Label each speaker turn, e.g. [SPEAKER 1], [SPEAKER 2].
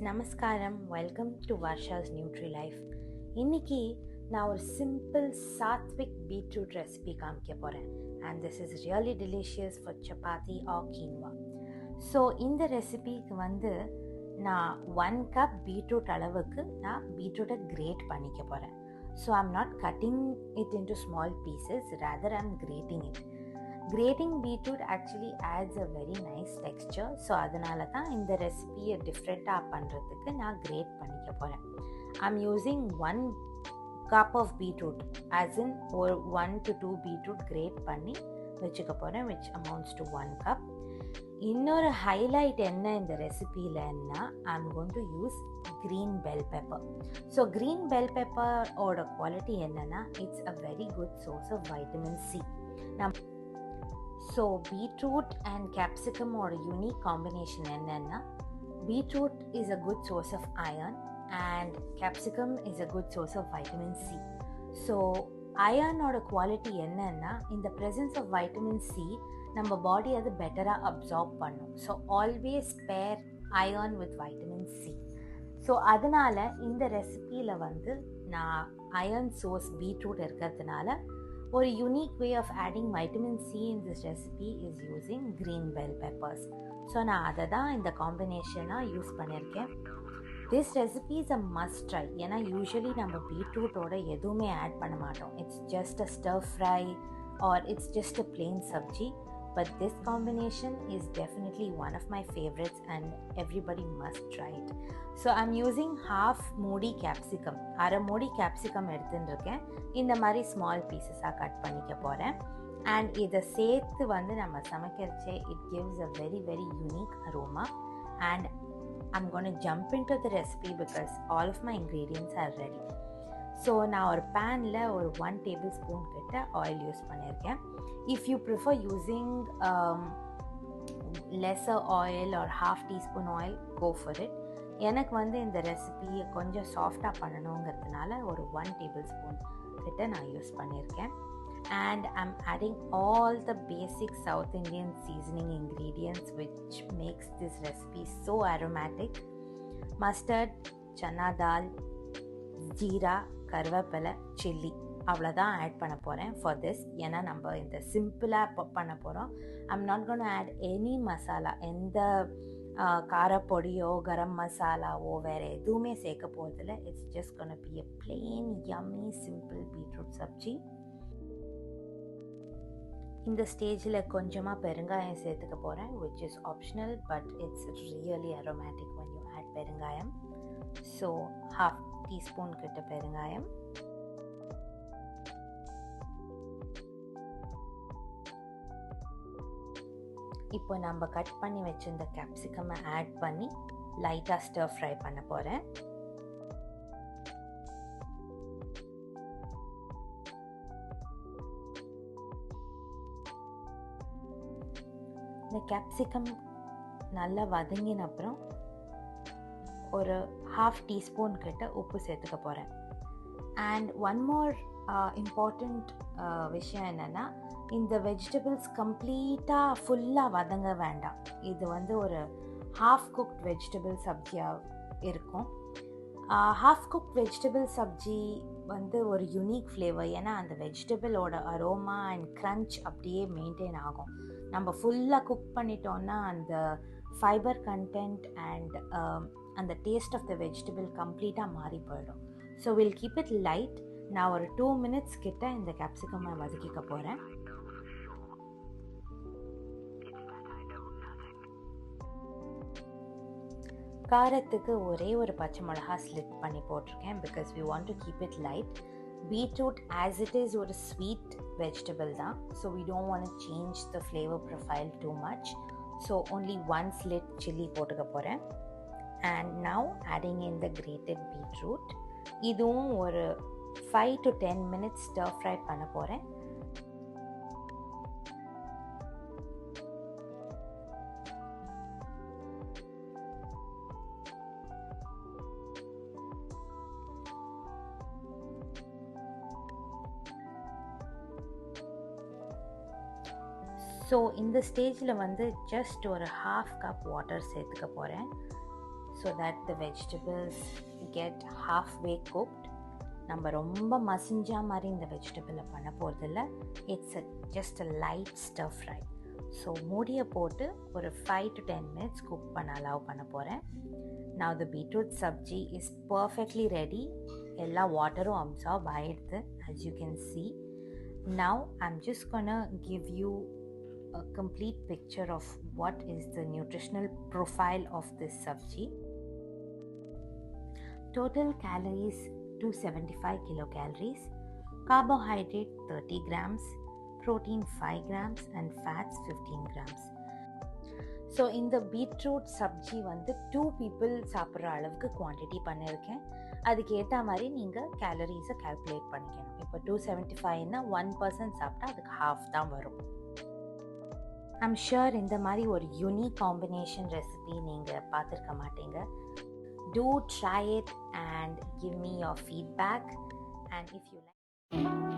[SPEAKER 1] Namaskaram. Welcome to Varsha's Nutrilife. இன்னைக்கு நான் ஒரு simple sattvic beetroot recipe காமிக்க போறேன். And this is really delicious for chapati or quinoa. So இந்த ரெசிபிக்கு நான் 1 cup beetroot அளவுக்கு நான் beetroot grate பண்ணிக்க போறேன். So I'm not cutting it into small pieces, rather I'm grating it. Grating beetroot actually adds a very nice texture. So அதனால தான் இந்த ரெசிபியை டிஃப்ரெண்ட்டாக பண்ணுறதுக்கு நான் கிரேட் பண்ணிக்க போகிறேன். I'm using 1 cup of beetroot, as in ஒரு 1 to 2 beetroot grate பண்ணி வச்சுக்க போகிறேன், which amounts to 1 cup. இன்னொரு ஹைலைட் என்ன இந்த ரெசிபியிலன்னா, I'm going to use green bell pepper. So green bell pepper ஓட குவாலிட்டி என்னன்னா, it's a very good source of vitamin C. So beetroot and capsicum or unique combination என்னன்னா, beetroot is a good source of iron and capsicum is a good source of vitamin C. So iron ஓட quality என்னன்னா, in the presence of vitamin C நம்ம பாடி அது பெட்டரா absorb பண்ணும். So always பேர் iron with vitamin C. So அதனால இந்த ரெசிபியில் நான் iron source beetroot இருக்கிறதுனால ஒரு unique way of adding vitamin C in this recipe is using green bell peppers. So நான் அதை தான் இந்த காம்பினேஷனாக யூஸ் பண்ணியிருக்கேன். This recipe is a must try. ஏன்னா யூஸ்வலி நம்ம பீட்ரூட்டோட எதுவுமே ஆட் பண்ண மாட்டோம். It's just a stir fry or it's just a plain sabji. But this combination is definitely one of my favorites and everybody must try it. So I'm using half modi capsicum. அரை Modi capsicum எடுத்துருக்கேன். இந்த மாதிரி small pieces-ஆக cut பண்ணிக்க போகிறேன். And இதை சேர்த்து நம்ம சமைக்கிறச்சே it gives a very very unique aroma. And I'm going to jump into the recipe because all of my ingredients are ready. So நான் ஒரு பேனில் ஒரு 1 tablespoon கிட்ட ஆயில் யூஸ் பண்ணியிருக்கேன். If you prefer using lesser oil or half teaspoon oil, go for it. எனக்கு இந்த ரெசிபியை கொஞ்சம் சாஃப்டாக பண்ணணுங்கிறதுனால ஒரு 1 tablespoon கிட்ட நான் யூஸ் பண்ணியிருக்கேன். And I'm adding all the basic South Indian seasoning ingredients which makes this recipe so aromatic. Mustard, chana dal, jeera, கருவேப்பிலை, சில்லி, அவ்வளோதான் ஆட் பண்ண போகிறேன் ஃபார் திஸ். ஏன்னா நம்ம இந்த சிம்பிளாக பண்ண போகிறோம். I'm not gonna add any masala, எந்த காரப்பொடியோ கரம் மசாலாவோ வேறு எதுவுமே சேர்க்க போகிறதில்ல. It's just gonna be a plain yummy simple beetroot sabzi. இந்த ஸ்டேஜில் கொஞ்சமாக பெருங்காயம் சேர்த்துக்க போகிறேன், which is optional but it's really aromatic when you add பெருங்காயம். ஸோ half teaspoon கிட்ட பெருங்காயம். இப்போ நம்ம கட் பண்ணி வச்சிருந்த கேப்சிகமை ஆட் பண்ணி லைட்டாக ஸ்டர் ஃப்ரை பண்ண போகிறேன். இந்த கேப்சிகம் நல்லா வதங்கின அப்புறம் ஒரு half teaspoon கிட்ட உப்பு சேர்த்துக்க போகிறேன். அண்ட் ஒன் மோர் இம்பார்ட்டண்ட் விஷயம் என்னென்னா, இந்த வெஜிடபிள்ஸ் கம்ப்ளீட்டாக ஃபுல்லாக வதங்க வேண்டாம். இது ஒரு half cooked வெஜிடபிள் சப்ஜியாக இருக்கும். half cooked வெஜிடபிள் சப்ஜி ஒரு யூனிக் ஃப்ளேவர். ஏன்னா அந்த வெஜிடபிளோட அரோமா அண்ட் க்ரன்ச் அப்படியே மெயின்டைன் ஆகும். நம்ம ஃபுல்லாக குக் பண்ணிட்டோன்னா அந்த ஃபைபர் கண்டென்ட் அண்ட் அந்த டேஸ்ட் ஆஃப் த வெஜிடபிள் கம்ப்ளீட்டாக மாறி போயிடும். So will keep it light. நான் ஒரு 2 minutes கிட்ட இந்த கேப்சிகமை வதக்கிக்க போகிறேன். காரத்துக்கு ஒரே ஒரு பச்சை மிளகா ஸ்லிட் பண்ணி போட்டிருக்கேன் because we want to keep it light. Beetroot as it is ஒரு ஸ்வீட் வெஜிடபிள் தான். So we don't want to change the flavour profile too much. So only 1 slit chilli போட்டுக்க போகிறேன். And now adding in the grated beetroot. இதுவும் ஒரு 5 to 10 minutes stir fry பண்ண போகிறேன். So இந்த ஸ்டேஜில் ஜஸ்ட் ஒரு half cup வாட்டர் சேர்த்துக்க போகிறேன். so that the vegetables get halfway cooked. நம்ம ரொம்ப மசிஞ்சா மாதிரி இந்த வெஜிடபிளை பண்ண போகிறதில்ல. இட்ஸ் ஜஸ்ட் அ லைட் ஸ்டர் ஃப்ரை. ஸோ மூடியை போட்டு ஒரு 5 to 10 minutes குக் பண்ண அலோவ் பண்ண போகிறேன். Now the beetroot sabji is perfectly ready. எல்லா வாட்டரும் அப்சார்ப் ஆயிடுது, as you can see. Now I'm just gonna give you a complete picture of what is the nutritional profile of this sabji. Total calories 275 kilocalories, carbohydrate 30 grams, protein 5 grams and fats 15 grams. So இந்த beetroot sabzi வந்து 2 people சாப்பிட்ற அளவுக்கு quantity பண்ணியிருக்கேன். அதுக்கு ஏற்ற மாதிரி நீங்கள் கேலரிஸை calculate பண்ணிக்கணும். இப்போ 275னா 1 person சாப்பிட்டா அதுக்கு ஹாஃப் தான் வரும். ஐம் ஷுர் இந்த மாதிரி ஒரு யூனிக் காம்பினேஷன் ரெசிபி நீங்கள் பார்த்துருக்க மாட்டீங்க. Do try it and give me your feedback. And if you like